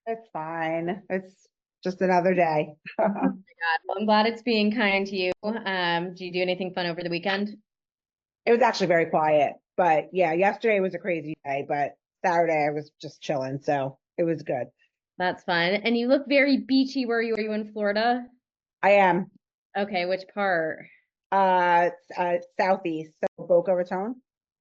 It's fine. It's just another day. Oh my God. Well, I'm glad it's being kind to you. Do you do anything fun over the weekend? It was actually very quiet, but yeah, yesterday was a crazy day, but Saturday I was just chilling, so it was good. That's fun. And you look very beachy. Where are you in Florida? I am Okay, which part? southeast, so Boca Raton.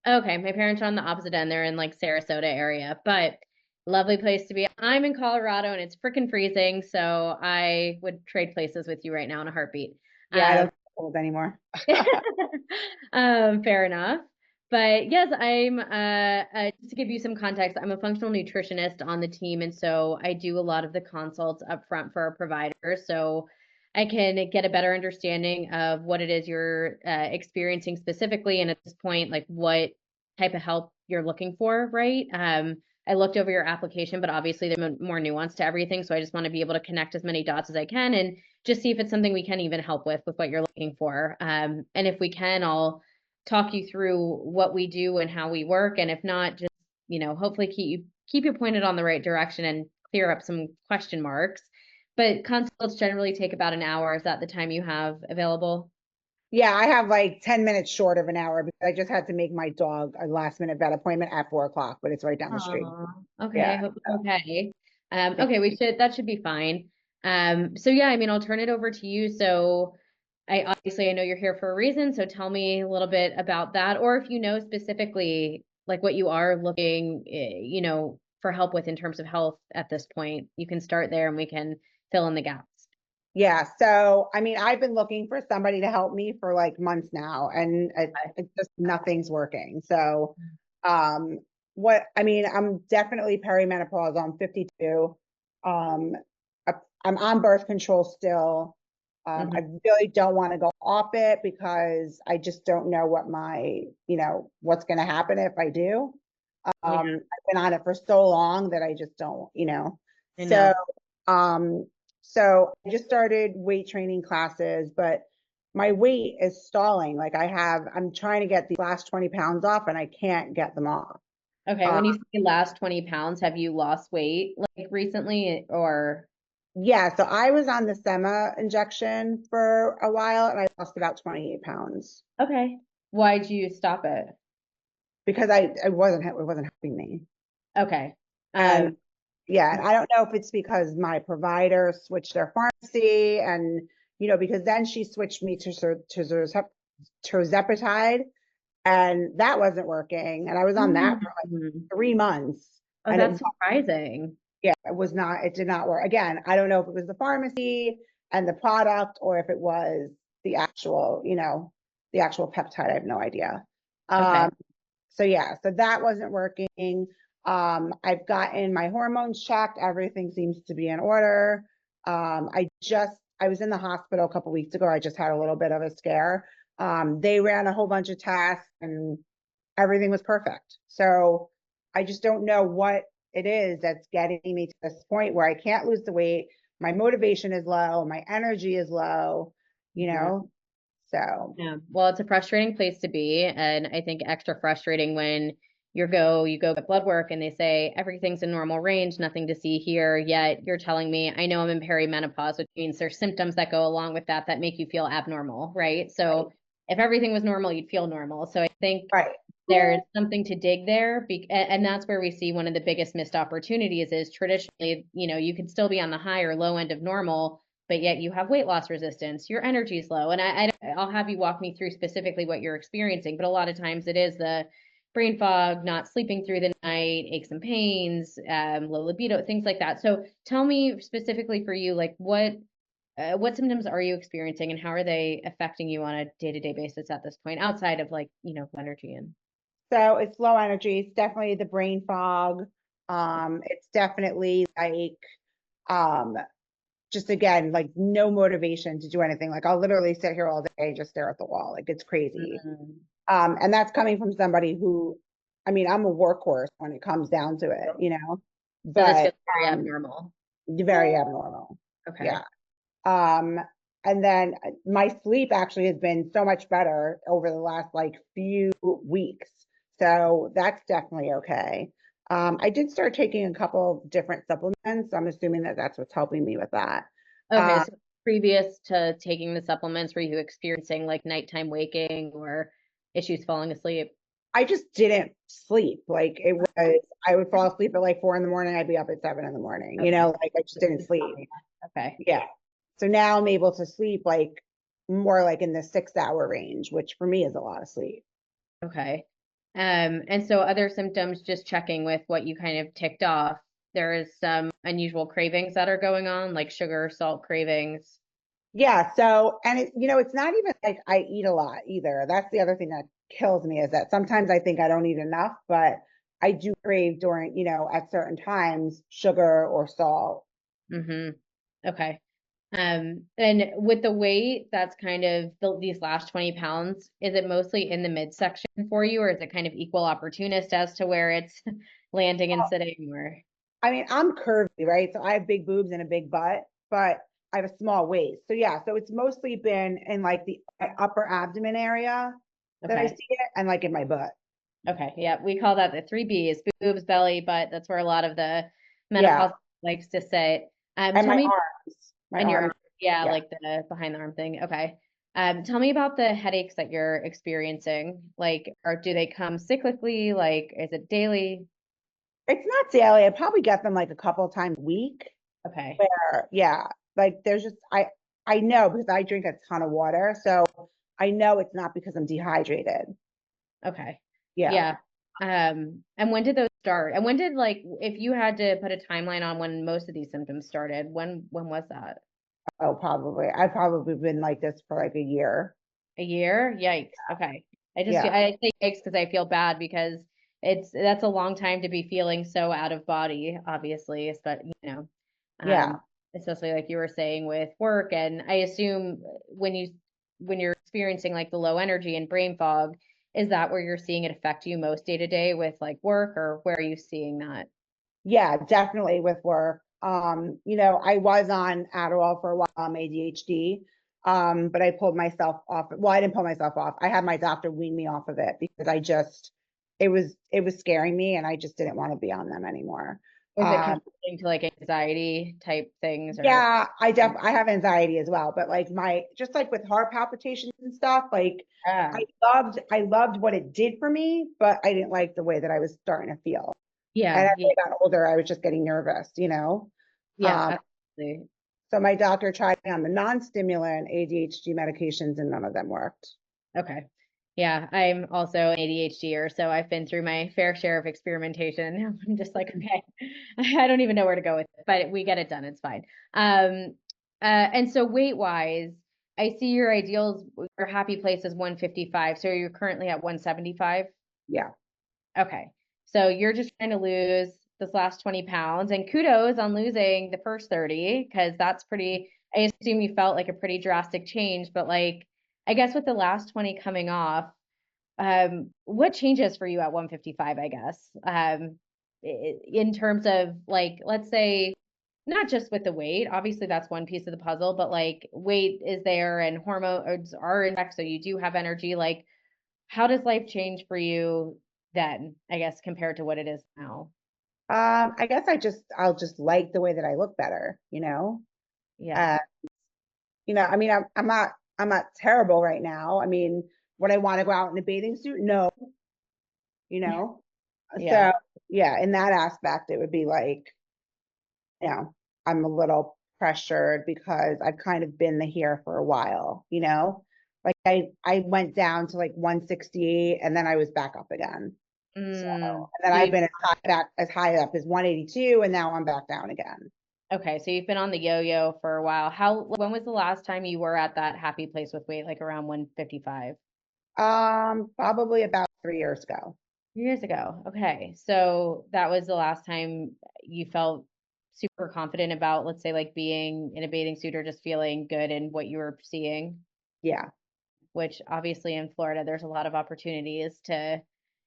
Okay, my parents are on the opposite end. They're in like Sarasota area, but lovely place to be. I'm in Colorado and it's freaking freezing, so I would trade places with you right now in a heartbeat. Yeah, I Um, don't get cold anymore. Fair enough. But yes, just to give you some context, I'm a functional nutritionist on the team. And so I do a lot of the consults up front for our providers. So I can get a better understanding of what it is you're experiencing specifically. And at this point, like what type of help you're looking for, right? I looked over your application, but obviously there's more nuance to everything. So I just want to be able to connect as many dots as I can and just see if it's something we can even help with what you're looking for. And if we can, I'll talk you through what we do and how we work. And if not, just, hopefully keep you pointed on the right direction and clear up some question marks. But consults generally take about an hour. Is that the time you have available? Yeah, I have like 10 minutes short of an hour because I just had to make my dog a last minute vet appointment at 4 o'clock, but it's right down the street. Oh, okay. I Yeah. hope it's okay. Yeah. Okay, that should be fine. So yeah, I mean, I'll turn it over to you. So I know you're here for a reason, so tell me a little bit about that, or if you know specifically like what you are looking, for help with in terms of health at this point, you can start there and we can fill in the gaps. Yeah, so I mean, I've been looking for somebody to help me for like months now, and it just nothing's working. So, um, what I mean, I'm definitely perimenopause. I'm 52. Um, I'm on birth control still. I Mhm. really don't want to go off it because I just don't know what's going to happen if I do. Yeah, I've been on it for so long that I just don't. I So, know. um, so I just started weight training classes, but my weight is stalling. Like I'm trying to get the last 20 pounds off and I can't get them off. Okay, Uh, when you say last 20 pounds, have you lost weight like recently or yeah, so I was on the Sema injection for a while and I lost about 28 pounds okay. Why'd you stop it? because it wasn't helping me. Okay. Um, And yeah, and I don't know if it's because my provider switched their pharmacy and, because then she switched me tirzepatide and that wasn't working. And I was on that for like mm, 3 months oh, and that's surprising. it did not work. Again, I don't know if it was the pharmacy and the product or if it was the actual peptide. I have no idea. Okay. Um, so yeah, so that wasn't working. I've gotten my hormones checked. Everything seems to be in order. I was in the hospital a couple weeks ago. I just had a little bit of a scare. They ran a whole bunch of tests and everything was perfect. So I just don't know what it is that's getting me to this point where I can't lose the weight. My motivation is low. My energy is low, you Mhm. know? So Yeah. Well, it's a frustrating place to be, and I think extra frustrating when you go get blood work and they say everything's in normal range, nothing to see here, yet you're telling me I know I'm in perimenopause, which means there's symptoms that go along with that make you feel abnormal, right? right, So if everything was normal, you'd feel normal. So I think right. there's something to dig there, and that's where we see one of the biggest missed opportunities is traditionally, you could still be on the high or low end of normal, but yet you have weight loss resistance, your energy's low. And I'll have you walk me through specifically what you're experiencing, but a lot of times it is the brain fog, not sleeping through the night, aches and pains, low libido, things like that. So tell me specifically for you, like what symptoms are you experiencing and how are they affecting you on a day-to-day basis at this point outside of like, energy and So it's low energy. It's definitely the brain fog. It's definitely like um just again, like no motivation to do anything. Like I'll literally sit here all day and just stare at the wall. Like it's crazy. mm, And that's coming from somebody who, I mean, I'm a workhorse when it comes down to it, so this feels but very abnormal. very abnormal. Okay. Yeah. Um, and then my sleep actually has been so much better over the last like few weeks. So that's definitely okay. I did start taking a couple different supplements. I'm assuming that that's what's helping me with that. Okay, Um, so previous to taking the supplements, were you experiencing like nighttime waking or issues falling asleep? I just didn't sleep. Like it was, I would fall asleep at like 4 in the morning. I'd be up at 7 in the morning, Okay. like I just didn't sleep. Okay. Yeah. So now I'm able to sleep like more like in the 6 hour range, which for me is a lot of sleep. Okay. And so other symptoms, just checking with what you kind of ticked off, there is some unusual cravings that are going on, like sugar, salt cravings. Yeah. So, and it's not even like I eat a lot either. That's the other thing that kills me is that sometimes I think I don't eat enough, but I do crave during, at certain times, sugar or salt. Mm-hmm. Okay. And with the weight, that's kind of these last 20 pounds, is it mostly in the midsection for you, or is it kind of equal opportunist as to where it's landing and sitting or? I mean, I'm curvy, right? So I have big boobs and a big butt, but I have a small waist. So yeah, so it's mostly been in like the upper abdomen area that I Okay. see it and like in my butt. Okay. Yeah. We call that the three B's: boobs, belly, butt. That's where a lot of the Yeah. menopause likes to sit. And Tell my me, arms, my and your arm, arms. yeah, Yeah. like the behind the arm thing. Okay. Tell me about the headaches that you're experiencing. Like, or do they come cyclically? Like, is it daily? It's not daily. I probably get them like a couple of times a week Okay. where, yeah, like there's just, I know because I drink a ton of water. So I know it's not because I'm dehydrated. Okay. Yeah. Yeah. And when did those start? And when did, like, if you had to put a timeline on when most of these symptoms started, when was that? Oh, probably. I've probably been like this for like a year. A year? Yikes. Okay. Yeah. I say yikes because I feel bad because that's a long time to be feeling so out of body, obviously, but Yeah. um, especially like you were saying with work. And I assume when you're experiencing like the low energy and brain fog, is that where you're seeing it affect you most day to day with like work, or where are you seeing that? Yeah, definitely with work. I was on Adderall for a while, I'm ADHD. But I pulled myself off. Well, I didn't pull myself off. I had my doctor wean me off of it because it was scaring me and I just didn't want to be on them anymore. Is it Um, contributing to like anxiety type things or? yeah, I have anxiety as well, but like just like with heart palpitations and stuff, like Yeah. I loved what it did for me, but I didn't like the way that I was starting to feel. And Yeah. as Yeah. I got older, I was just getting nervous. Um, Yeah. Absolutely. so my doctor tried me on the non-stimulant ADHD medications and none of them worked. Okay. Yeah, I'm also an ADHDer, so I've been through my fair share of experimentation. I'm just like, okay, I don't even know where to go with it, but we get it done. It's fine. And so weight wise, I see your ideals, your happy place is 155. So you're currently at 175. Yeah. Okay. So you're just trying to lose this last 20 pounds, and kudos on losing the first 30, because that's pretty, I assume you felt like a pretty drastic change, but like, I guess with the last 20 coming off, what changes for you at 155, I guess? In terms of like, let's say, not just with the weight, obviously that's one piece of the puzzle, but like weight is there and hormones are in check, so you do have energy. Like, how does life change for you then, I guess, compared to what it is now? I guess I'll just like the way that I look better. Yeah. Uh, I mean, I'm not terrible right now. I mean, would I want to go out in a bathing suit? No, you know? Yeah. So yeah, in that aspect, it would be like, you know, I'm a little pressured because I've kind of been the here for a while. Like I went down to like 168 and then I was back up again. So, and then So I've you've been as high up as 182 and now I'm back down again. okay, so you've been on the yo-yo for a while. When was the last time you were at that happy place with weight, like around 155? Probably about 3 years ago. Years ago. Okay. So that was the last time you felt super confident about, let's say, like being in a bathing suit or just feeling good in what you were seeing, Yeah. which obviously in Florida, there's a lot of opportunities to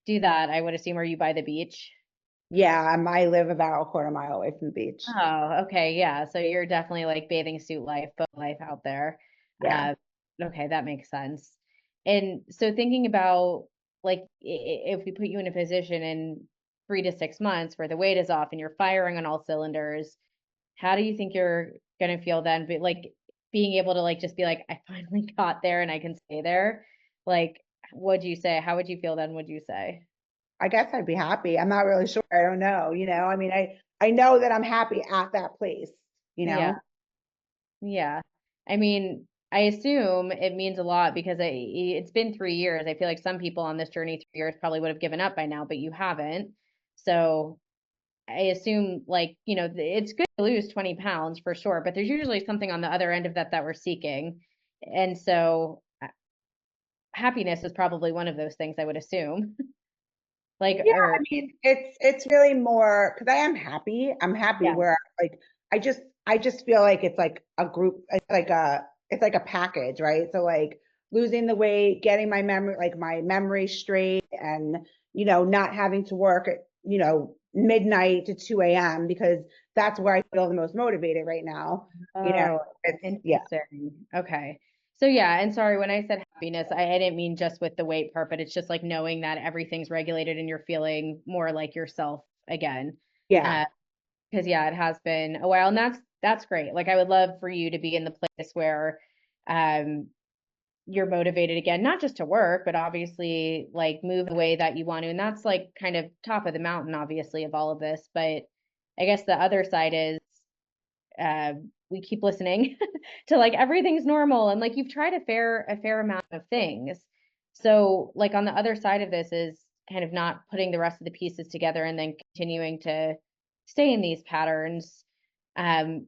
do that. I would assume, are you by the beach? Yeah. I live about a quarter mile away from the beach. Oh, okay. Yeah. So you're definitely like bathing suit life, boat life out there. Yeah. Okay, that makes sense. And so thinking about like if we put you in a position and 3 to 6 months where the weight is off and you're firing on all cylinders, how do you think you're gonna feel then? But like being able to like just be like, I finally got there and I can stay there. Like, what'd you say? How would you feel then, would you say? I guess I'd be happy. I'm not really sure. I don't know, I mean, I know that I'm happy at that place, you Yeah. know? Yeah. I mean, I assume it means a lot because it's been 3 years. I feel like some people on this journey 3 years probably would have given up by now, but you haven't. So I assume like, it's good to lose 20 pounds for sure, but there's usually something on the other end of that we're seeking. And so happiness is probably one of those things I would assume. Like, Yeah, I or mean, it's really more because I am happy. I'm happy yeah. where like I just feel like it's like a group, it's like a package, right? So like losing the weight, getting my memory straight, and not having to work at midnight to 2 a.m. because that's where I feel the most motivated right now. You know, Oh, it's yeah. interesting. Okay. So yeah, and sorry, when I said happiness, I didn't mean just with the weight part, but it's just like knowing that everything's regulated and you're feeling more like yourself again. Yeah. Uh, because yeah, it has been a while, and that's great. Like I would love for you to be in the place where um you're motivated again, not just to work, but obviously like move the way that you want to. And that's like kind of top of the mountain, obviously, of all of this. But I guess the other side is uh, we keep listening to like everything's normal and like you've tried a fair amount of things. So like on the other side of this is kind of not putting the rest of the pieces together and then continuing to stay in these patterns. Um,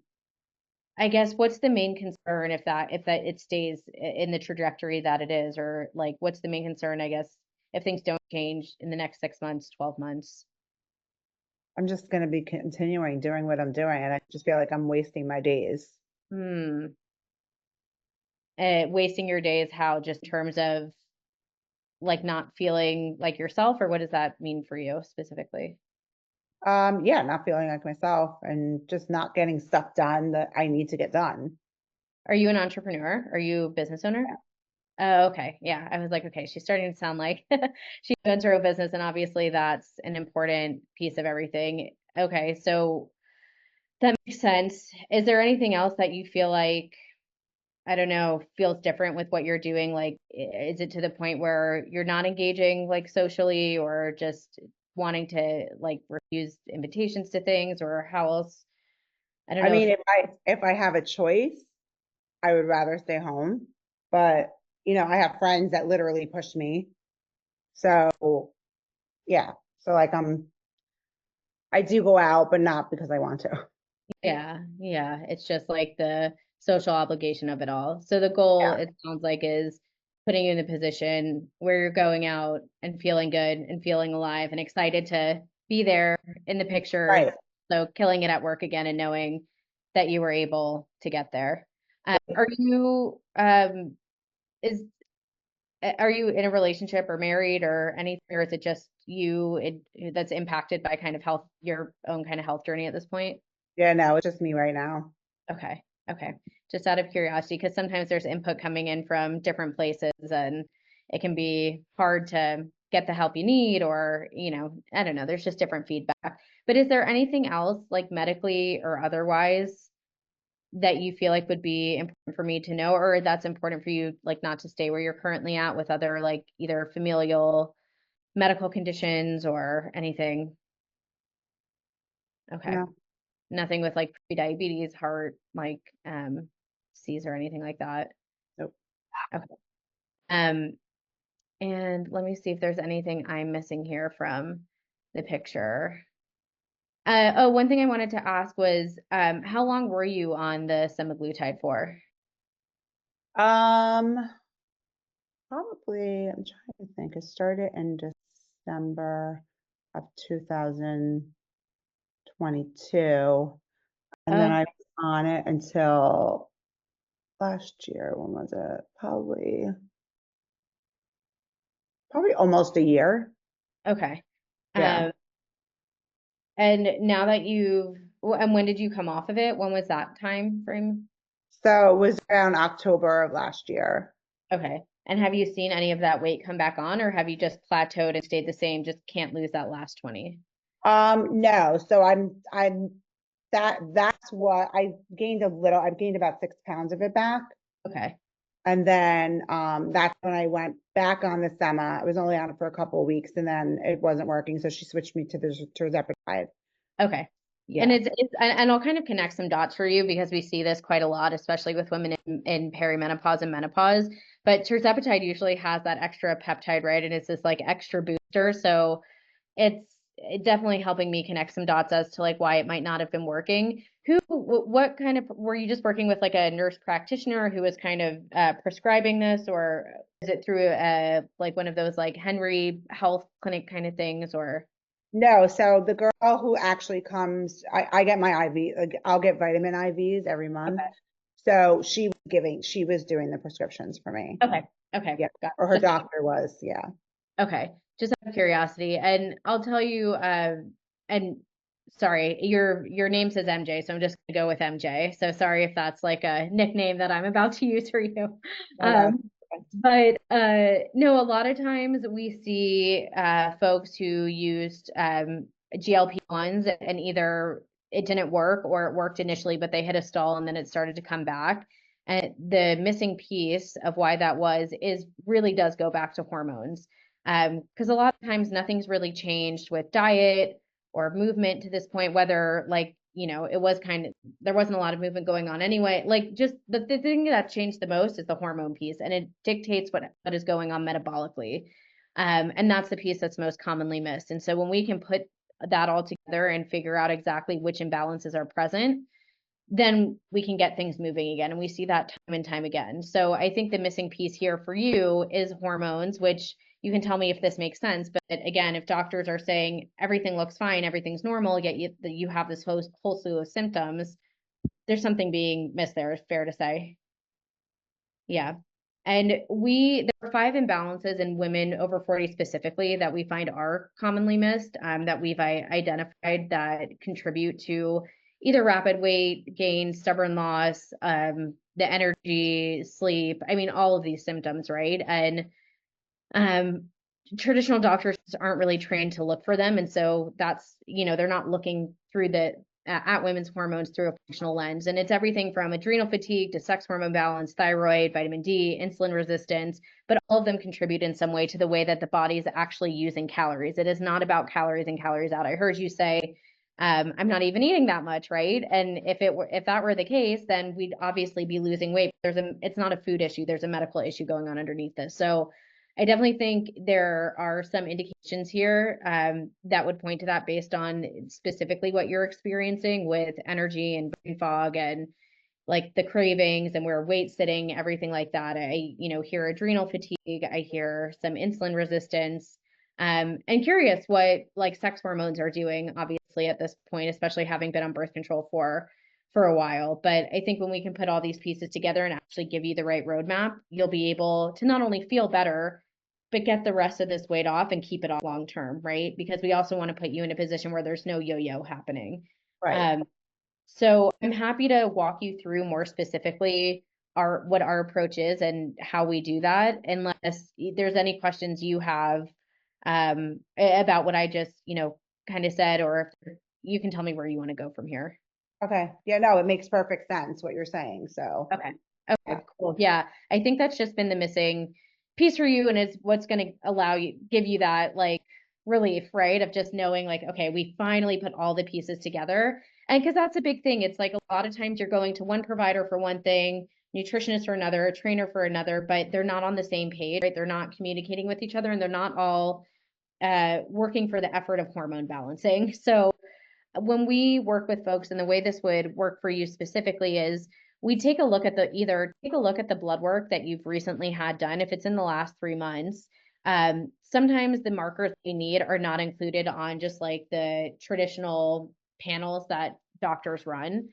I guess what's the main concern if that it stays in the trajectory that it is, or like what's the main concern, I guess, if things don't change in the next 6 months, 12 months? I'm just gonna be continuing doing what I'm doing, and I just feel like I'm wasting my days. Hmm. Wasting your days, how, just in terms of like not feeling like yourself, or what does that mean for you specifically? Yeah, not feeling like myself and just not getting stuff done that I need to get done. Are you an entrepreneur? Are you a business owner? Yeah. Oh, okay. Yeah. I was like, okay, she's starting to sound like she owns her own business, and obviously that's an important piece of everything. Okay, so that makes sense. Is there anything else that you feel like, I don't know, feels different with what you're doing? Like, is it to the point where you're not engaging like socially or just wanting to like refuse invitations to things, or how else? I don't I know if mean, if I have a choice, I would rather stay home, but I have friends that literally push me. So yeah. So like I do go out, but not because I want to. yeah, yeah, it's just like the social obligation of it all. So the goal, Yeah. it sounds like, is putting you in the position where you're going out and feeling good and feeling alive and excited to be there in the pictures. Right. So killing it at work again and knowing that you were able to get there. Are you is are you in a relationship or married or anything, or is it just that's impacted by kind of health, your own kind of health journey at this point? Yeah, no, it's just me right now. Okay. Okay. Just out of curiosity, because sometimes there's input coming in from different places and it can be hard to get the help you need, or, I don't know, there's just different feedback. But is there anything else, like medically or otherwise, that you feel like would be important for me to know, or that's important for you, like not to stay where you're currently at with other, like either familial medical conditions or anything? Okay. No, Nothing with like pre-diabetes, heart, like disease or anything like that. nope. Okay. Um, and let me see if there's anything I'm missing here from the picture. Oh, one thing I wanted to ask was, how long were you on the semaglutide for? Um, Probably, I'm trying to think. It started in December of 2022, and then Oh, I was on it until last year. When was it? Probably almost a year. okay. Yeah. Um, and now that and when did you come off of it? When was that time frame? So it was around October of last year. Okay. And have you seen any of that weight come back on, or have you just plateaued and stayed the same, just can't lose that last 20? No, so that's what I gained a little, I've gained about 6 pounds of it back. Okay. And then, that's when I went back on the sema. I was only on it for a couple of weeks and then it wasn't working. So she switched me to the tirzepatide. Okay. Yeah. And and I'll kind of connect some dots for you because we see this quite a lot, especially with women in perimenopause and menopause. But tirzepatide usually has that extra peptide, right? And it's this like extra booster. So it's definitely helping me connect some dots as to like why it might not have been working. What kind of, were you just working with like a nurse practitioner who was kind of prescribing this, or is it through like one of those like Henry Health Clinic kind of things, or? No, so the girl who actually comes, I get my IV, like, I'll get vitamin IVs every month. So she was doing the prescriptions for me. Okay. Okay. Yeah. Got Or her it. doctor was, yeah. Okay. Just out of curiosity. And I'll tell you, and sorry, your name says MJ, so I'm just gonna go with MJ. So sorry if that's like a nickname that I'm about to use for you. No, no. But no, a lot of times we see folks who used GLP-1s and either it didn't work or it worked initially, but they hit a stall and then it started to come back. And the missing piece of why that was is really does go back to hormones. Because a lot of times nothing's really changed with diet or movement to this point, whether like, it was kind of, there wasn't a lot of movement going on anyway. Like just the thing that changed the most is the hormone piece, and it dictates what is going on metabolically. And that's the piece that's most commonly missed. And so when we can put that all together and figure out exactly which imbalances are present, then we can get things moving again. And we see that time and time again. So I think the missing piece here for you is hormones, which you can tell me if this makes sense. But again, if doctors are saying everything looks fine, everything's normal, yet you have this whole slew of symptoms, there's something being missed there, fair to say. Yeah. And there are 5 imbalances in women over 40 specifically that we find are commonly missed, that we've identified that contribute to either rapid weight gain, stubborn loss, the energy, sleep. I mean, all of these symptoms, right? And um, traditional doctors aren't really trained to look for them. And so that's, they're not looking through at women's hormones through a functional lens. And it's everything from adrenal fatigue to sex hormone balance, thyroid, vitamin D, insulin resistance, but all of them contribute in some way to the way that the body is actually using calories. It is not about calories in, calories out. I heard you say, I'm not even eating that much, right? And if that were the case, then we'd obviously be losing weight. It's not a food issue. There's a medical issue going on underneath this. So I definitely think there are some indications here that would point to that based on specifically what you're experiencing with energy and brain fog and like the cravings and where weight sitting, everything like that. I hear adrenal fatigue. I hear some insulin resistance. And curious what like sex hormones are doing, obviously at this point, especially having been on birth control for a while. But I think when we can put all these pieces together and actually give you the right roadmap, you'll be able to not only feel better, but get the rest of this weight off and keep it off long term, right? Because we also want to put you in a position where there's no yo-yo happening. Right. So I'm happy to walk you through more specifically what our approach is and how we do that, unless there's any questions you have about what I just, kind of said, or if you can tell me where you want to go from here. Okay. Yeah, no, it makes perfect sense what you're saying. So, Okay. yeah. Okay, cool. Yeah. I think that's just been the missing piece for you, and is what's going to give you that like relief, right? Of just knowing like, okay, we finally put all the pieces together. And because that's a big thing. It's like a lot of times you're going to one provider for one thing, nutritionist for another, a trainer for another, but they're not on the same page, right? They're not communicating with each other, and they're not all working for the effort of hormone balancing. So when we work with folks, and the way this would work for you specifically is we take a look at the blood work that you've recently had done, if it's in the last 3 months. Sometimes the markers we need are not included on just like the traditional panels that doctors run.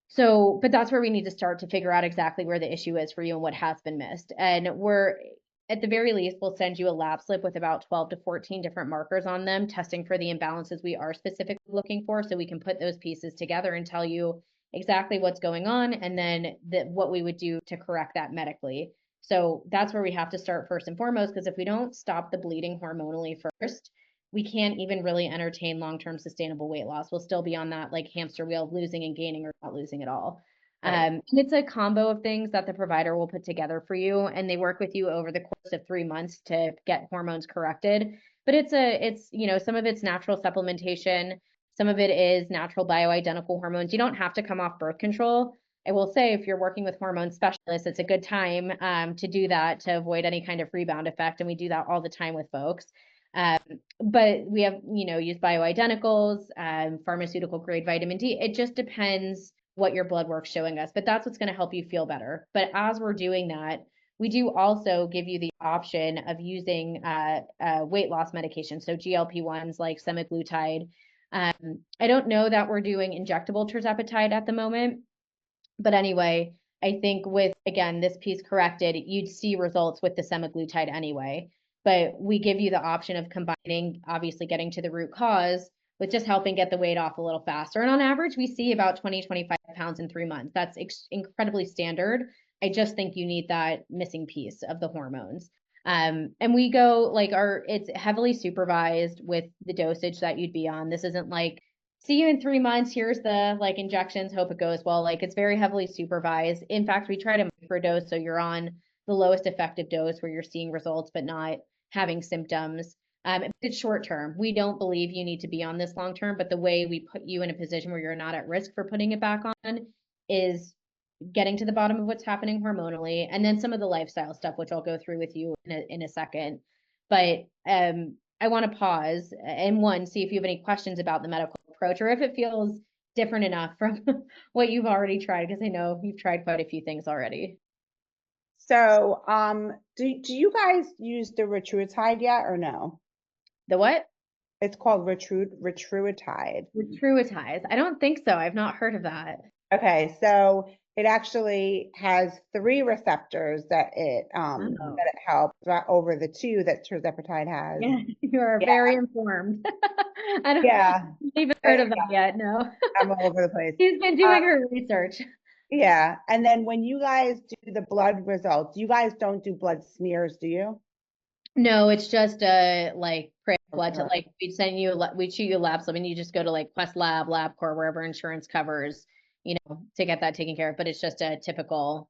So, but that's where we need to start to figure out exactly where the issue is for you and what has been missed. And at the very least, we'll send you a lab slip with about 12 to 14 different markers on them, testing for the imbalances we are specifically looking for, so we can put those pieces together and tell you exactly what's going on, and then what we would do to correct that medically. So that's where we have to start first and foremost, because if we don't stop the bleeding hormonally first, we can't even really entertain long-term sustainable weight loss. We'll still be on that like hamster wheel of losing and gaining or not losing at all. Right. And it's a combo of things that the provider will put together for you, and they work with you over the course of 3 months to get hormones corrected. But it's, you know, some of it's natural supplementation, some of it is natural bioidentical hormones. You don't have to come off birth control. I will say, if you're working with hormone specialists, it's a good time to do that to avoid any kind of rebound effect. And we do that all the time with folks. Um, but we have, you know, use bioidenticals, pharmaceutical grade vitamin D. It just depends what your blood work's showing us, but that's what's going to help you feel better. But as we're doing that, we do also give you the option of using weight loss medication. So GLP-1s like semaglutide. I don't know that we're doing injectable tirzepatide at the moment, but anyway, I think with, again, this piece corrected, you'd see results with the semaglutide anyway. But we give you the option of combining, obviously getting to the root cause with just helping get the weight off a little faster. And on average, we see about 20, 25 pounds in 3 months. That's incredibly standard. I just think you need that missing piece of the hormones. And we go like it's heavily supervised with the dosage that you'd be on. This isn't like, see you in 3 months, here's the like injections, hope it goes well. Like, it's very heavily supervised. In fact, we try to microdose so you're on the lowest effective dose where you're seeing results but not having symptoms. It's short term. We don't believe you need to be on this long term, but the way we put you in a position where you're not at risk for putting it back on is getting to the bottom of what's happening hormonally, and then some of the lifestyle stuff, which I'll go through with you in a second. But I want to pause and one, see if you have any questions about the medical approach, or if it feels different enough from what you've already tried, because I know you've tried quite a few things already. So, do you guys use the Retruitide yet or no? The what? It's called Retruitide. Retruitize. I don't think so. I've not heard of that. Okay, so it actually has 3 receptors that Oh. it helps over the 2 that tirzepatide has. Yeah, you are Yeah. very informed. I don't Yeah, even heard of that yet. No. I'm all over the place. She's been doing her research. Yeah, and then when you guys do the blood results, you guys don't do blood smears, do you? No, it's just like prick blood to Okay. like we'd send you we'd shoot you a lab slip and you just go to like Quest Lab, LabCorp, wherever insurance covers, you know, to get that taken care of. But it's just a typical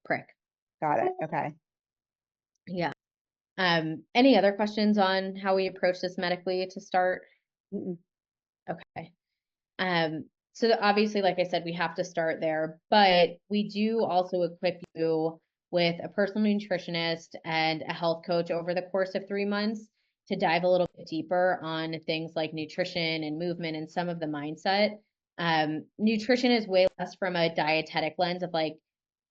prick. Got it. Okay. Yeah. Any other questions on how we approach this medically to start? Mm-mm. Okay. So obviously, like I said, we have to start there, but we do also equip you with a personal nutritionist and a health coach over the course of 3 months to dive a little bit deeper on things like nutrition and movement and some of the mindset. Nutrition is way less from a dietetic lens of like,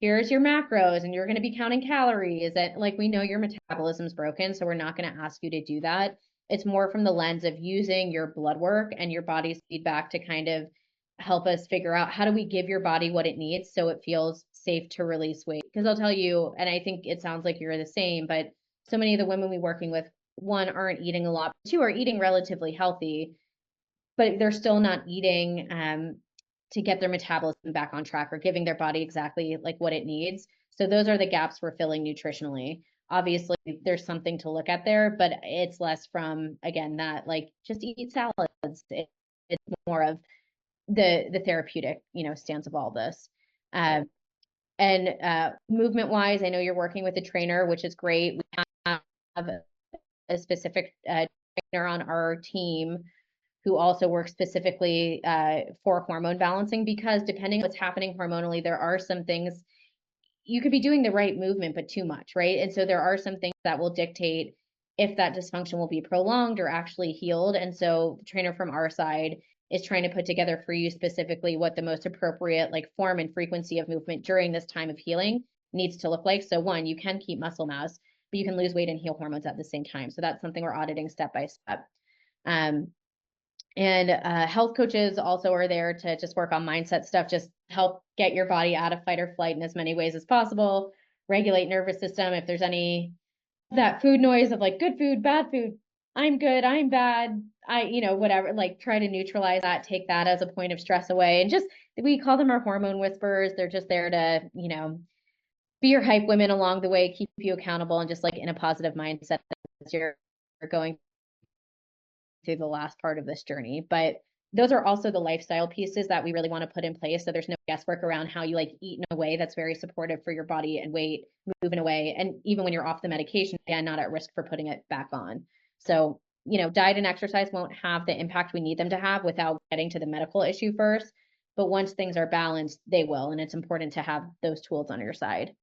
here's your macros and you're going to be counting calories, and like, we know your metabolism's broken, so we're not going to ask you to do that. It's more from the lens of using your blood work and your body's feedback to kind of help us figure out, how do we give your body what it needs so it feels safe to release weight. Because I'll tell you, and I think it sounds like you're the same, but so many of the women we're working with, one, aren't eating a lot, two, are eating relatively healthy, but they're still not eating to get their metabolism back on track or giving their body exactly like what it needs. So those are the gaps we're filling nutritionally. Obviously, there's something to look at there, but it's less from, again, that like just eat salads. It's more of the therapeutic, you know, stance of all this. And movement wise, I know you're working with a trainer, which is great. We have a specific trainer on our team who also works specifically for hormone balancing, because depending on what's happening hormonally, there are some things you could be doing the right movement, but too much, right? And so there are some things that will dictate if that dysfunction will be prolonged or actually healed. And so the trainer from our side is trying to put together for you specifically what the most appropriate like form and frequency of movement during this time of healing needs to look like. So one, you can keep muscle mass, but you can lose weight and heal hormones at the same time. So that's something we're auditing step by step. And health coaches also are there to just work on mindset stuff, just help get your body out of fight or flight in as many ways as possible, regulate nervous system. If there's any that food noise of like good food, bad food, I'm good, I'm bad, you know, whatever, like try to neutralize that, take that as a point of stress away. And just, we call them our hormone whisperers. They're just there to, you know, be your hype women along the way, keep you accountable, and just like in a positive mindset as you're going through the last part of this journey. But those are also the lifestyle pieces that we really want to put in place. So there's no guesswork around how you like eat in a way that's very supportive for your body and weight, move in a way. And even when you're off the medication, again, not at risk for putting it back on. So, diet and exercise won't have the impact we need them to have without getting to the medical issue first. But once things are balanced, they will. And it's important to have those tools on your side.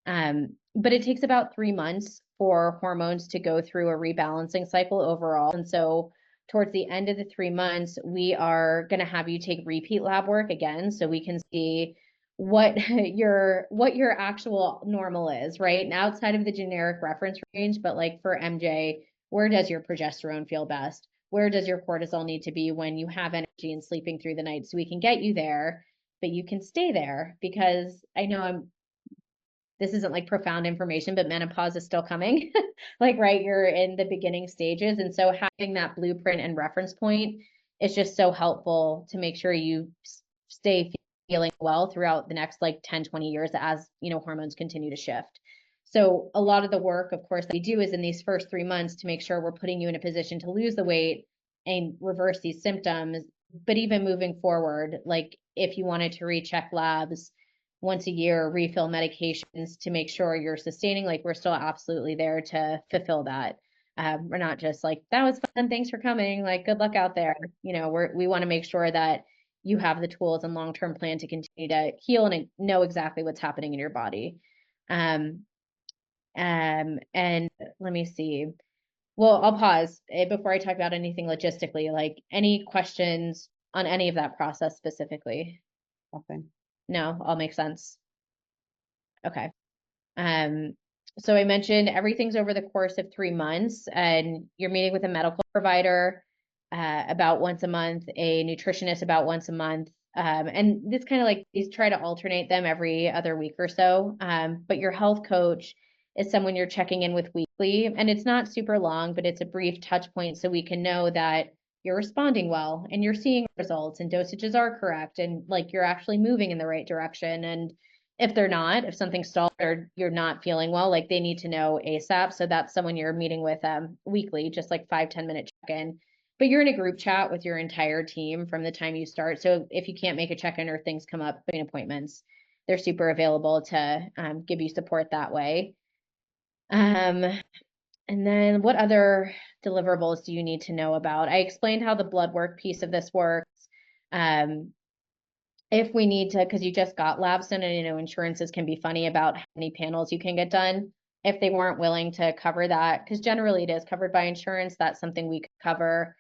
But it takes about 3 months for hormones to go through a rebalancing cycle overall. And so towards the end of the 3 months, we are going to have you take repeat lab work again so we can see what your actual normal is, right? And outside of the generic reference range, but like for MJ, where does your progesterone feel best? Where does your cortisol need to be when you have energy and sleeping through the night? So we can get you there, but you can stay there because I know this isn't like profound information, but menopause is still coming. Like, right, you're in the beginning stages. And so having that blueprint and reference point is just so helpful to make sure you stay feeling well throughout the next like 10, 20 years as, hormones continue to shift. So a lot of the work, of course, that we do is in these first 3 months to make sure we're putting you in a position to lose the weight and reverse these symptoms. But even moving forward, like if you wanted to recheck labs, once a year, refill medications to make sure you're sustaining, like we're still absolutely there to fulfill that. We're not just like, that was fun, thanks for coming, like good luck out there. We want to make sure that you have the tools and long-term plan to continue to heal and know exactly what's happening in your body. And let me see. Well, I'll pause before I talk about anything logistically, like any questions on any of that process specifically? Nothing. No, all makes sense. Okay. So I mentioned everything's over the course of 3 months, and you're meeting with a medical provider about once a month, a nutritionist about once a month, and this kind of like these try to alternate them every other week or so. But your health coach is someone you're checking in with weekly, and it's not super long, but it's a brief touch point so we can know that you're responding well and you're seeing results and dosages are correct and like you're actually moving in the right direction. And if they're not, if something's stalled or you're not feeling well, like they need to know ASAP. So that's someone you're meeting with weekly, just like 5-10 minute check-in. But you're in a group chat with your entire team from the time you start. So if you can't make a check-in or things come up between appointments, they're super available to give you support that way. And then what other deliverables do you need to know about? I explained how the blood work piece of this works. If we need to, because you just got labs done, and insurances can be funny about how many panels you can get done. If they weren't willing to cover that, because generally it is covered by insurance, that's something we could cover.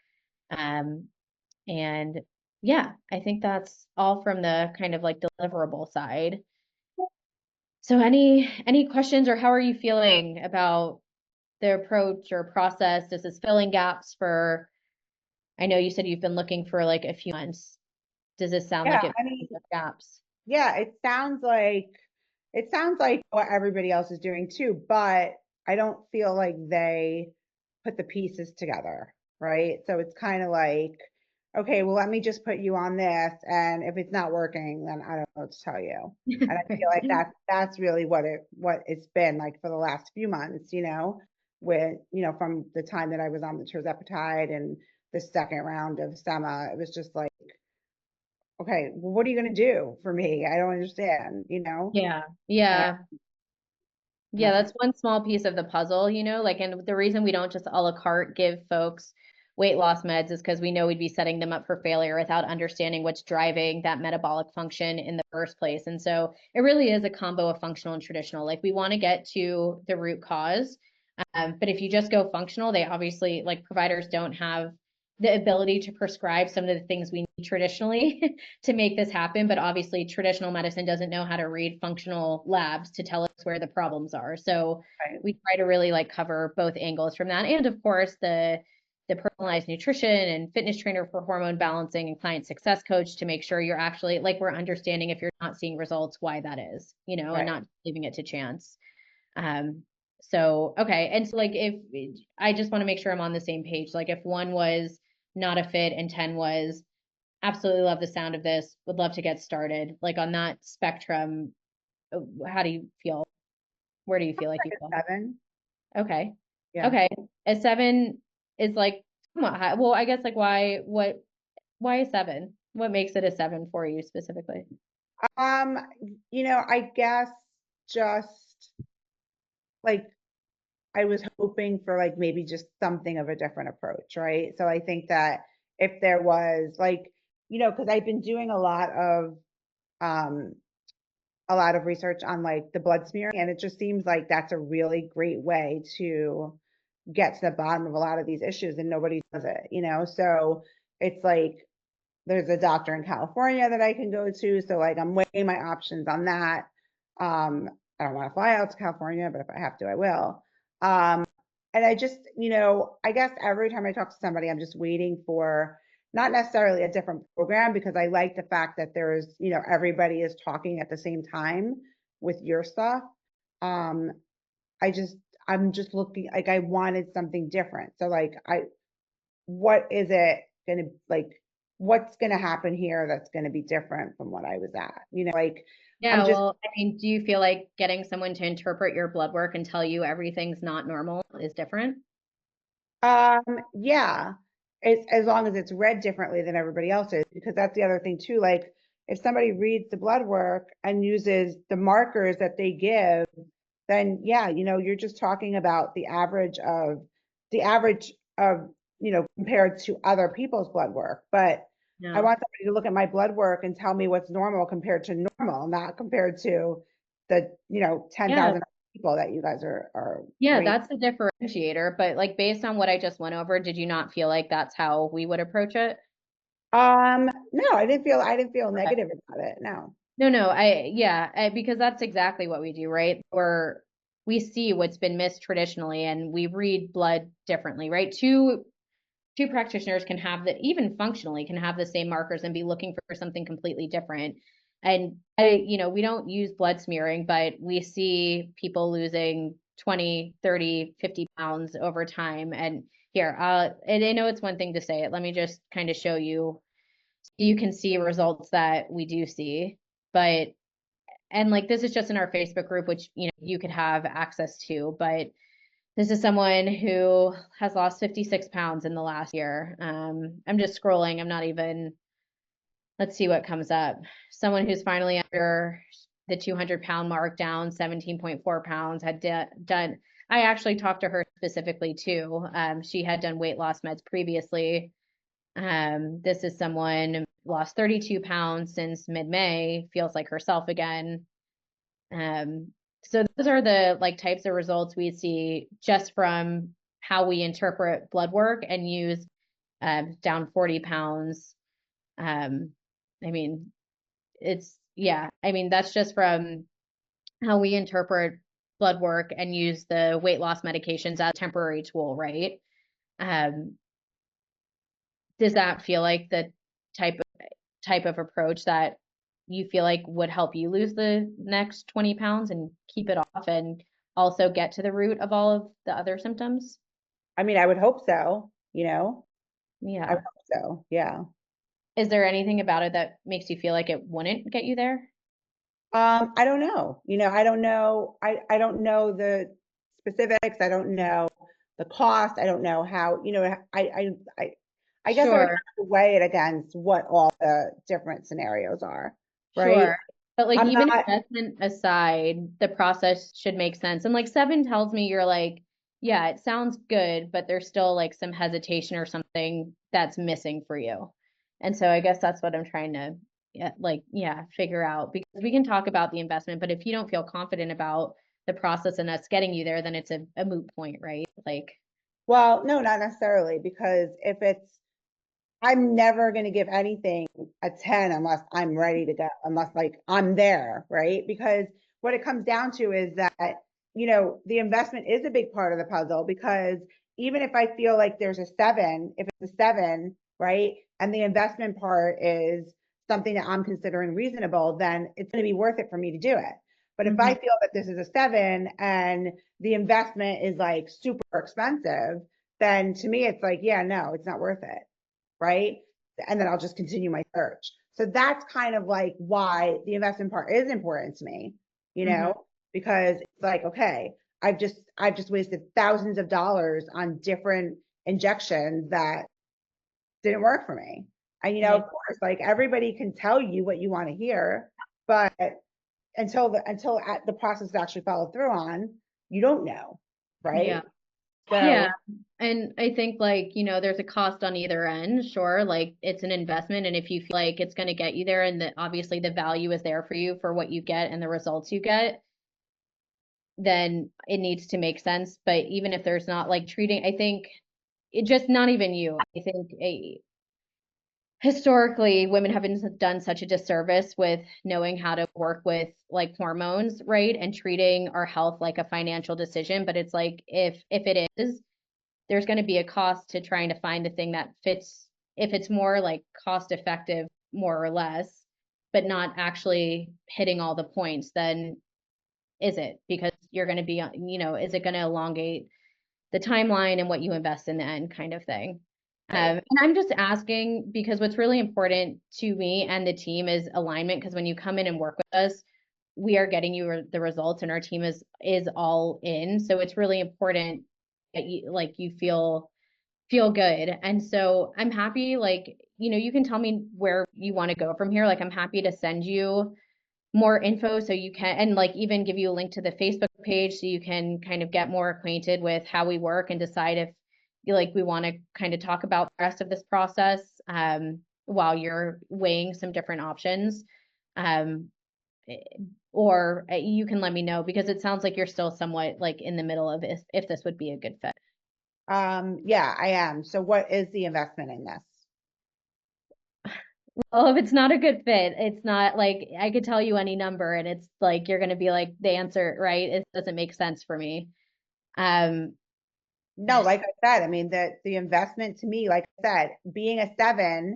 And yeah, I think that's all from the kind of like deliverable side. So any questions, or how are you feeling about the approach or process? This is filling gaps for, I know you said you've been looking for like a few months. Does this sound like it fills those gaps? Yeah, it sounds like what everybody else is doing too, but I don't feel like they put the pieces together, right? So it's kind of like, okay, well, let me just put you on this, and if it's not working, then I don't know what to tell you. And I feel like that's really what it's been like for the last few months, with, from the time that I was on the tirzepatide and the second round of sema, it was just like, okay, well, what are you going to do for me? I don't understand, Yeah. And Yeah. Yeah, nothing. that's one small piece of the puzzle, like, and the reason we don't just a la carte give folks weight loss meds is because we know we'd be setting them up for failure without understanding what's driving that metabolic function in the first place. And so it really is a combo of functional and traditional. Like we want to get to the root cause. But if you just go functional, they obviously, like providers don't have the ability to prescribe some of the things we need traditionally to make this happen. But obviously traditional medicine doesn't know how to read functional labs to tell us where the problems are. So Right. we try to really like cover both angles from that. And of course, the personalized nutrition and fitness trainer for hormone balancing and client success coach to make sure you're actually like, we're understanding if you're not seeing results, why that is, Right. and not leaving it to chance. So, okay. And so like, if I just want to make sure I'm on the same page, like if 1 was not a fit and 10 was absolutely love the sound of this, would love to get started, like on that spectrum, how do you feel? Where do you feel like you Like fall? a 7. Okay. Yeah. Okay. A 7 is like somewhat high. Well, I guess like why a 7? What makes it a 7 for you specifically? Um, I guess just like I was hoping for like maybe just something of a different approach, right? So I think that if there was like, because I've been doing um a lot of research on like the blood smearing, and it just seems like that's a really great way to get to the bottom of a lot of these issues, and nobody does it. So it's like there's a doctor in California that I can go to. So like I'm weighing my options on that. I don't want to fly out to California, but if I have to, I will. And I just, I guess every time I talk to somebody, I'm just waiting for not necessarily a different program, because I like the fact that there's, everybody is talking at the same time with your stuff. Um, I just, I'm just looking like I wanted something different. So like what is it gonna like what's gonna happen here that's gonna be different from what I was at? Like I'm Yeah, just well, I mean, do you feel like getting someone to interpret your blood work and tell you everything's not normal is different? yeah, it's as long as it's read differently than everybody else's, because that's the other thing too. Like if somebody reads the blood work and uses the markers that they give, then yeah, you're just talking about the average of, compared to other people's blood work. But I No. want somebody to look at my blood work and tell me what's normal compared to normal, not compared to the, Yeah, 10,000 people that you guys are yeah, rating. that's a differentiator. But like based on what I just went over, did you not feel like that's how we would approach it? No, I didn't feel Okay. negative about it. No. No, no, because that's exactly what we do, right? We see what's been missed traditionally and we read blood differently, right? Two practitioners can have even functionally can have the same markers and be looking for something completely different. And we don't use blood smearing, but we see people losing 20, 30, 50 pounds over time. And here, and I know it's one thing to say it. Let me just kind of show you. You can see results that we do see, but and like this is just in our Facebook group, which you could have access to, but this is someone who has lost 56 pounds in the last year. I'm just scrolling. I'm not even, let's see what comes up. Someone who's finally under the 200-pound mark, down 17.4 pounds, had done, I actually talked to her specifically too. She had done weight loss meds previously. This is someone lost 32 pounds since mid-May, feels like herself again. Um, so those are the like types of results we see just from how we interpret blood work and use down 40 pounds. Um, I mean, I mean, that's just from how we interpret blood work and use the weight loss medications as a temporary tool, right? Um, does that feel like the type type of approach that you feel like would help you lose the next 20 pounds and keep it off and also get to the root of all of the other symptoms? I mean, I would hope so. I would Yeah. hope so. Yeah. Is there anything about it that makes you feel like it wouldn't get you there? I don't know. I don't know. I don't know the specifics. I don't know the cost. I don't know how, I guess I would Sure, have to weigh it against what all the different scenarios are, right? sure. But like I'm even not, investment aside, the process should make sense. And like 7 tells me you're like, yeah, it sounds good, but there's still like some hesitation or something that's missing for you. And so I guess that's what I'm trying to figure out because we can talk about the investment, but if you don't feel confident about the process and us getting you there, then it's a moot point, right? Like, well, no, not necessarily, because I'm never going to give anything a 10 unless I'm ready to go, unless like I'm there, right? Because what it comes down to is that, the investment is a big part of the puzzle, because even if I feel like there's a 7, if it's a 7, right? And the investment part is something that I'm considering reasonable, then it's going to be worth it for me to do it. But if I mhm. feel that this is a 7 and the investment is like super expensive, then to me, it's like, yeah, no, it's not worth it, right? And then I'll just continue my search. So that's kind of like why the investment part is important to me, Mhm. because it's like, okay, I've just wasted thousands of dollars on different injections that didn't work for me. And, Right. of course, like everybody can tell you what you want to hear, but until the process is actually followed through on, you don't know, right? Yeah. So, Yeah. And I think like, there's a cost on either end, sure. Like it's an investment. And if you feel like it's going to get you there and that obviously the value is there for you for what you get and the results you get, then it needs to make sense. But even if there's not like treating, I think it just not even you. I think historically women have been done such a disservice with knowing how to work with like hormones, right? And treating our health like a financial decision. But it's like if it is, there's going to be a cost to trying to find the thing that fits if it's more like cost effective, more or less, but not actually hitting all the points, then is it? Because you're going to be, is it going to elongate the timeline and what you invest in the end kind of thing? right. And I'm just asking because what's really important to me and the team is alignment. Because when you come in and work with us, we are getting you the results, and our team is all in. So it's really important that you feel good. And so I'm happy, like, you can tell me where you want to go from here. Like, I'm happy to send you more info so you can, and like even give you a link to the Facebook page so you can kind of get more acquainted with how we work and decide if you like we want to kind of talk about the rest of this process while you're weighing some different options. Um, or you can let me know because it sounds like you're still somewhat like in the middle of if this would be a good fit. Yeah, I am. So what is the investment in this? Well, if it's not a good fit, it's not like I could tell you any number and it's like you're gonna be like the answer, right? It doesn't make sense for me. Um, No, like I said, I mean, the investment to me, like I said, being a 7,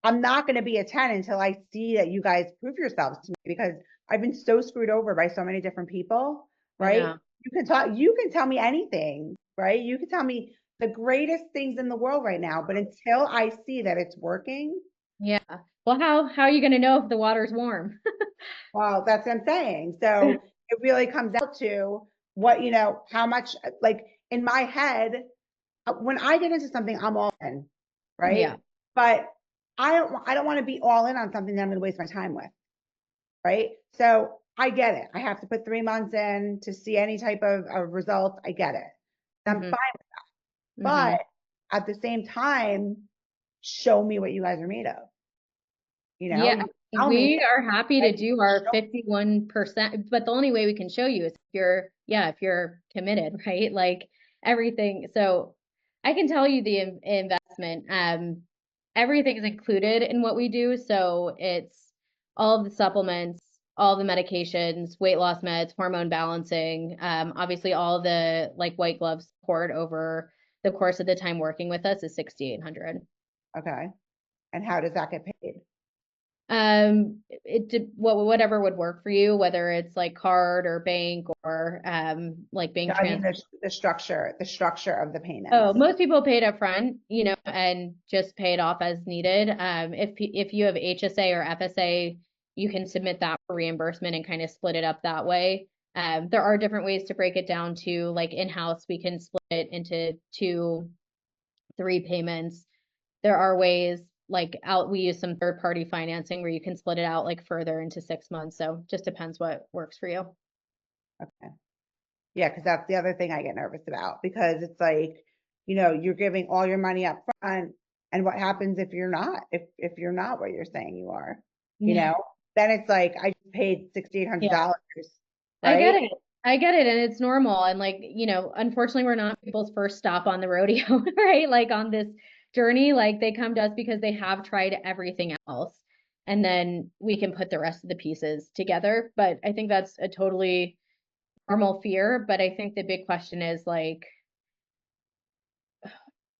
I'm not going to be a 10 until I see that you guys prove yourselves to me, because I've been so screwed over by so many different people, I right? know. You can tell me anything, right? You can tell me the greatest things in the world right now, but until I see that it's working, Yeah. Well, how are you gonna know if the water's warm? well, that's what I'm saying. So it really comes out to what, how much, like in my head, when I get into something, I'm all in, Yeah. right? But I don't want to be all in on something that I'm going to waste my time with, right? So I get it. I have to put 3 months in to see any type of result. I get it. I'm Hmm. fine. Hmm. But at the same time, show me what you guys are made of. Yeah. You tell me, We are happy to like, do our 51%, but the only way we can show you is if you're committed, right? Like everything. So I can tell you the investment. Everything is included in what we do. So it's all of the supplements, all the medications, weight loss meds, hormone balancing, obviously all the like white glove support over the course of the time working with us is 6,800. okay. And how does that get paid? Whatever would work for you, whether it's like card or bank or like No, bank I mean transfer. the structure of the payments. Oh, most people pay it up front, and just pay it off as needed. If you have HSA or FSA, you can submit that for reimbursement and kind of split it up that way. There are different ways to break it down to like in-house, we can split it into 2, 3 payments. There are ways like we use some third party financing where you can split it out like further into 6 months. So just depends what works for you. Okay. Yeah, because that's the other thing I get nervous about, because it's like, you're giving all your money up front, and what happens if you're not, if you're not what you're saying you are, you Yeah. know? Then it's like I just paid Yeah. $6,800, I get right? it. I get it. And it's normal. And like, unfortunately, we're not people's first stop on the rodeo, right? Like on this journey, like they come to us because they have tried everything else. And then we can put the rest of the pieces together. But I think that's a totally normal fear. But I think the big question is like,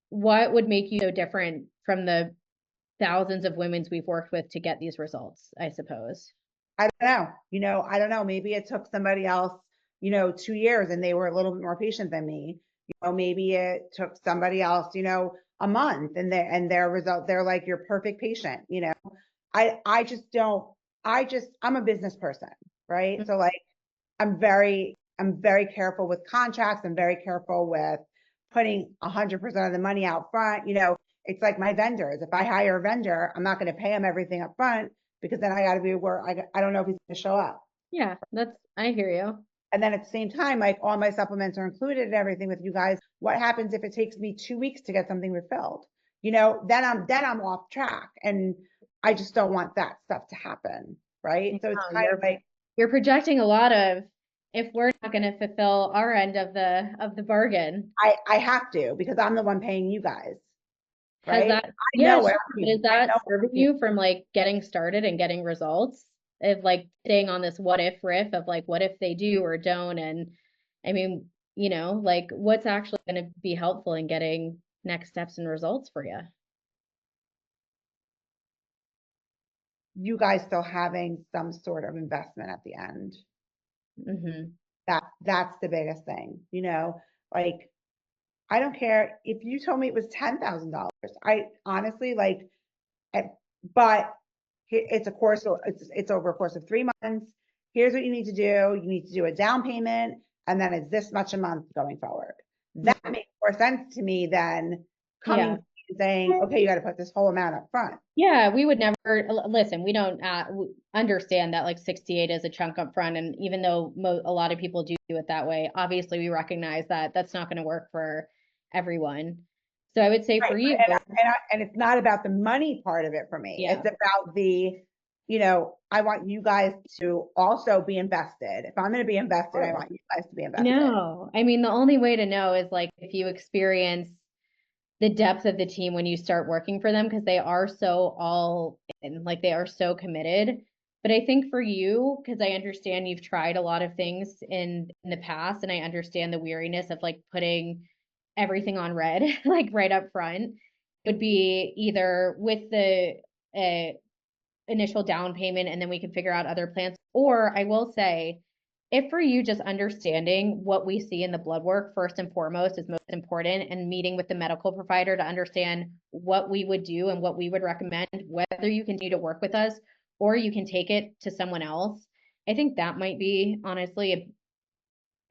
what would make you so different from the thousands of women's we've worked with to get these results, I suppose. I don't know, I don't know. Maybe it took somebody else, 2 years and they were a little bit more patient than me. Maybe it took somebody else, a month, and their result, they're like your perfect patient, I just don't, I'm a business person, right? So like, I'm very careful with contracts. I'm very careful with putting 100% of the money out front. It's like my vendors. If I hire a vendor, I'm not going to pay him everything up front because then I got to be aware. I don't know if he's going to show up. Yeah, I hear you. And then at the same time, like all my supplements are included and everything with you guys. What happens if it takes me 2 weeks to get something refilled? Then I'm off track, and I just don't want that stuff to happen, right? So it's kind of like you're projecting a lot of, if we're not going to fulfill our end of the bargain. I have to, because I'm the one paying you guys, Has right? that, I yeah, know sure, it. but is that serving you from like getting started and getting results? Of like staying on this what if riff of like, what if they do or don't? And I mean, like what's actually going to be helpful in getting next steps and results for you? You guys still having some sort of investment at the end. Mm-hmm. That's the biggest thing, like, I don't care if you told me it was $10,000. I honestly like, but it's a course, it's over a course of 3 months. Here's what you need to do. You need to do a down payment, and then it's this much a month going forward. That makes more sense to me than coming and saying, okay, you got to put this whole amount up front. Yeah, we would never listen. We don't understand that like 68 is a chunk up front, and even though a lot of people do it that way, obviously we recognize that that's not going to work for everyone. So I would say for you, and it's not about the money part of it for me. Yeah. It's about I want you guys to also be invested. If I'm going to be invested, I want you guys to be invested. No, I mean, the only way to know is like if you experience the depth of the team when you start working for them, because they are so all in, like they are so committed. But I think for you, because I understand you've tried a lot of things in the past, and I understand the weariness of like putting everything on red, like right up front, would be either with the initial down payment and then we can figure out other plans. Or I will say, if for you just understanding what we see in the blood work first and foremost is most important, and meeting with the medical provider to understand what we would do and what we would recommend, whether you continue to work with us or you can take it to someone else, I think that might be honestly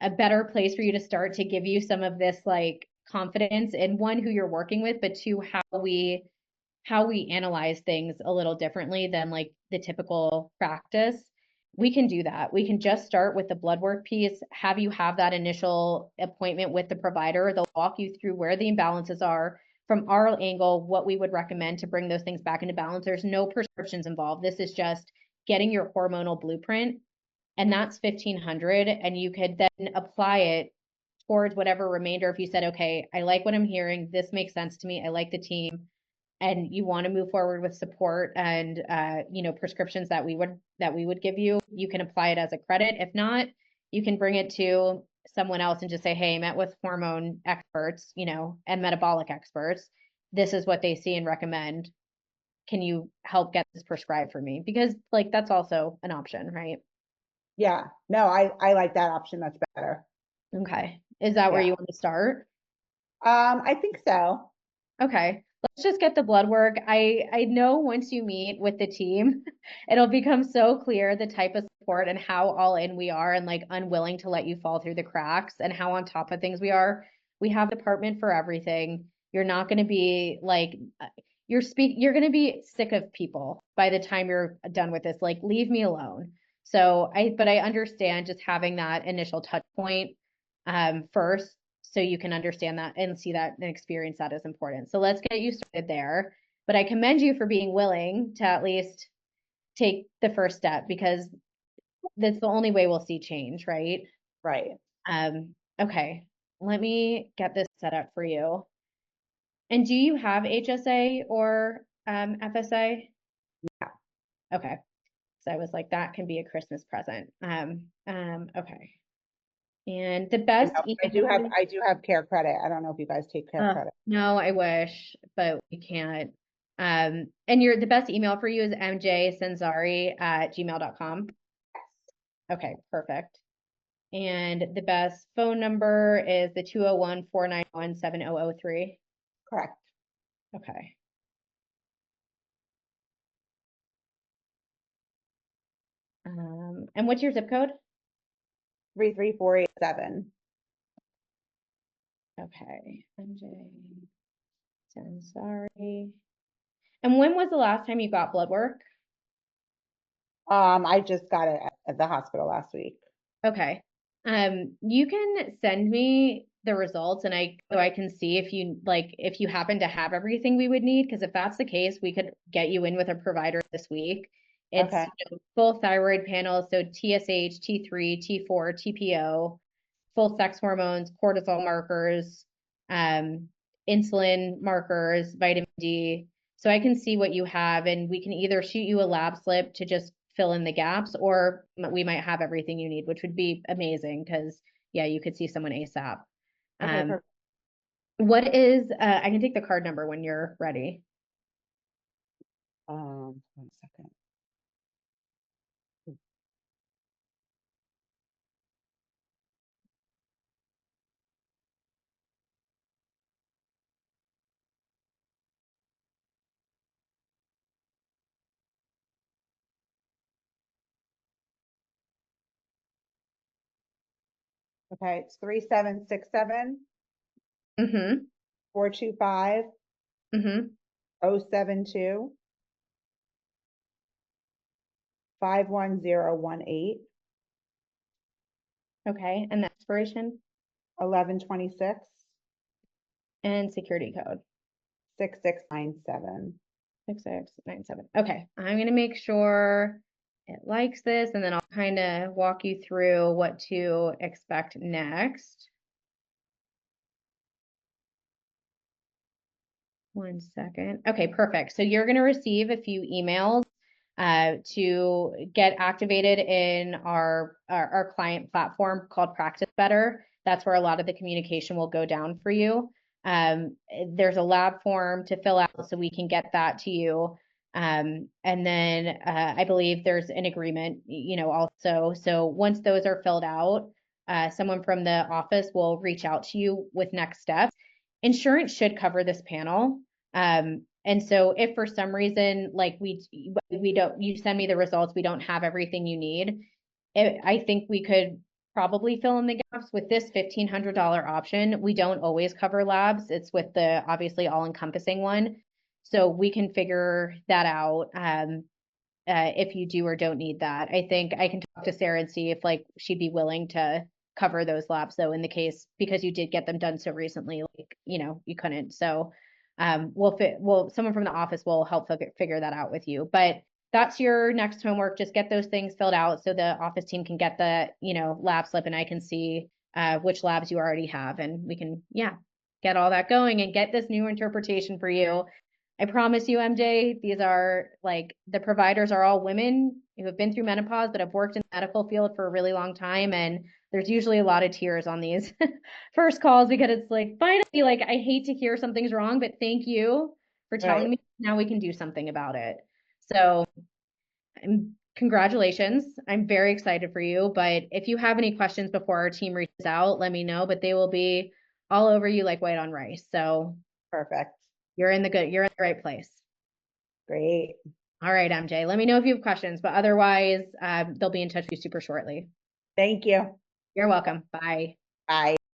a better place for you to start, to give you some of this like confidence in one, who you're working with, but two, how we analyze things a little differently than like the typical practice. We can do that. We can just start with the blood work piece, have you have that initial appointment with the provider. They'll walk you through where the imbalances are from our angle, what we would recommend to bring those things back into balance. There's no prescriptions involved. This is just getting your hormonal blueprint, and that's 1,500, and you could then apply it towards whatever remainder. If you said, okay, I like what I'm hearing, this makes sense to me, I like the team, and you want to move forward with support and prescriptions that we would give you, you can apply it as a credit. If not, you can bring it to someone else and just say, hey, I met with hormone experts, and metabolic experts. This is what they see and recommend. Can you help get this prescribed for me? Because like that's also an option, right? Yeah, no, I like that option. That's better. Okay. Is that where you want to start? I think so. Okay. Let's just get the blood work. I know once you meet with the team, it'll become so clear the type of support and how all in we are, and like unwilling to let you fall through the cracks, and how on top of things we are. We have a department for everything. You're not going to be like you're going to be sick of people by the time you're done with this. Like, leave me alone. But I understand just having that initial touch point first, so you can understand that and see that and experience that is important. So let's get you started there. But I commend you for being willing to at least take the first step, because that's the only way we'll see change, right? Right. Okay, let me get this set up for you. And do you have HSA or FSA? Yeah. Okay. So I was like, that can be a Christmas present. Okay. And the best I do have care credit. I don't know if you guys take care credit. No, I wish, but we can't. And the best email for you is mjsanzari@gmail.com. Okay, perfect. And the best phone number is the 201-491-7003. Correct. Okay. And what's your zip code? 33487. Okay, MJ. Sorry. And when was the last time you got blood work? I just got it at the hospital last week. Okay. You can send me the results and so I can see if you happen to have everything we would need, because if that's the case, we could get you in with a provider this week. It's Okay. full thyroid panel, so TSH, T3, T4, TPO, full sex hormones, cortisol markers, insulin markers, vitamin D. So I can see what you have, and we can either shoot you a lab slip to just fill in the gaps, or we might have everything you need, which would be amazing because, yeah, you could see someone ASAP. Okay, perfect. What is, I can take the card number when you're ready. 1 second. Okay, it's 3767 Mm-hmm. 425 Mm-hmm. 072 51018 Okay, and the expiration 1126 and security code 6697. 6697. Okay, I'm gonna make sure it likes this, and then I'll kind of walk you through what to expect next. 1 second. Okay, perfect. So you're gonna receive a few emails to get activated in our client platform called Practice Better. That's where a lot of the communication will go down for you. There's a lab form to fill out so we can get that to you. And then I believe there's an agreement, also. So once those are filled out, someone from the office will reach out to you with next steps. Insurance should cover this panel. And so if for some reason, like we don't, you send me the results, we don't have everything you need, I think we could probably fill in the gaps with this $1,500 option. We don't always cover labs. It's with the obviously all encompassing one. So we can figure that out. If you do or don't need that. I think I can talk to Sarah and see if like she'd be willing to cover those labs though, in the case, because you did get them done so recently, like, you couldn't. So someone from the office will help figure that out with you. But that's your next homework. Just get those things filled out so the office team can get the, lab slip, and I can see which labs you already have, and we can, get all that going and get this new interpretation for you. I promise you, MJ, these are like the providers are all women who have been through menopause but have worked in the medical field for a really long time. And there's usually a lot of tears on these first calls because it's like, finally, like, I hate to hear something's wrong, but thank you for telling me. Now we can do something about it. So congratulations. I'm very excited for you. But if you have any questions before our team reaches out, let me know. But they will be all over you like white on rice. So Perfect. you're in the right place. Great. All right, MJ, let me know if you have questions, but otherwise, they'll be in touch with you super shortly. Thank you. You're welcome. Bye. Bye.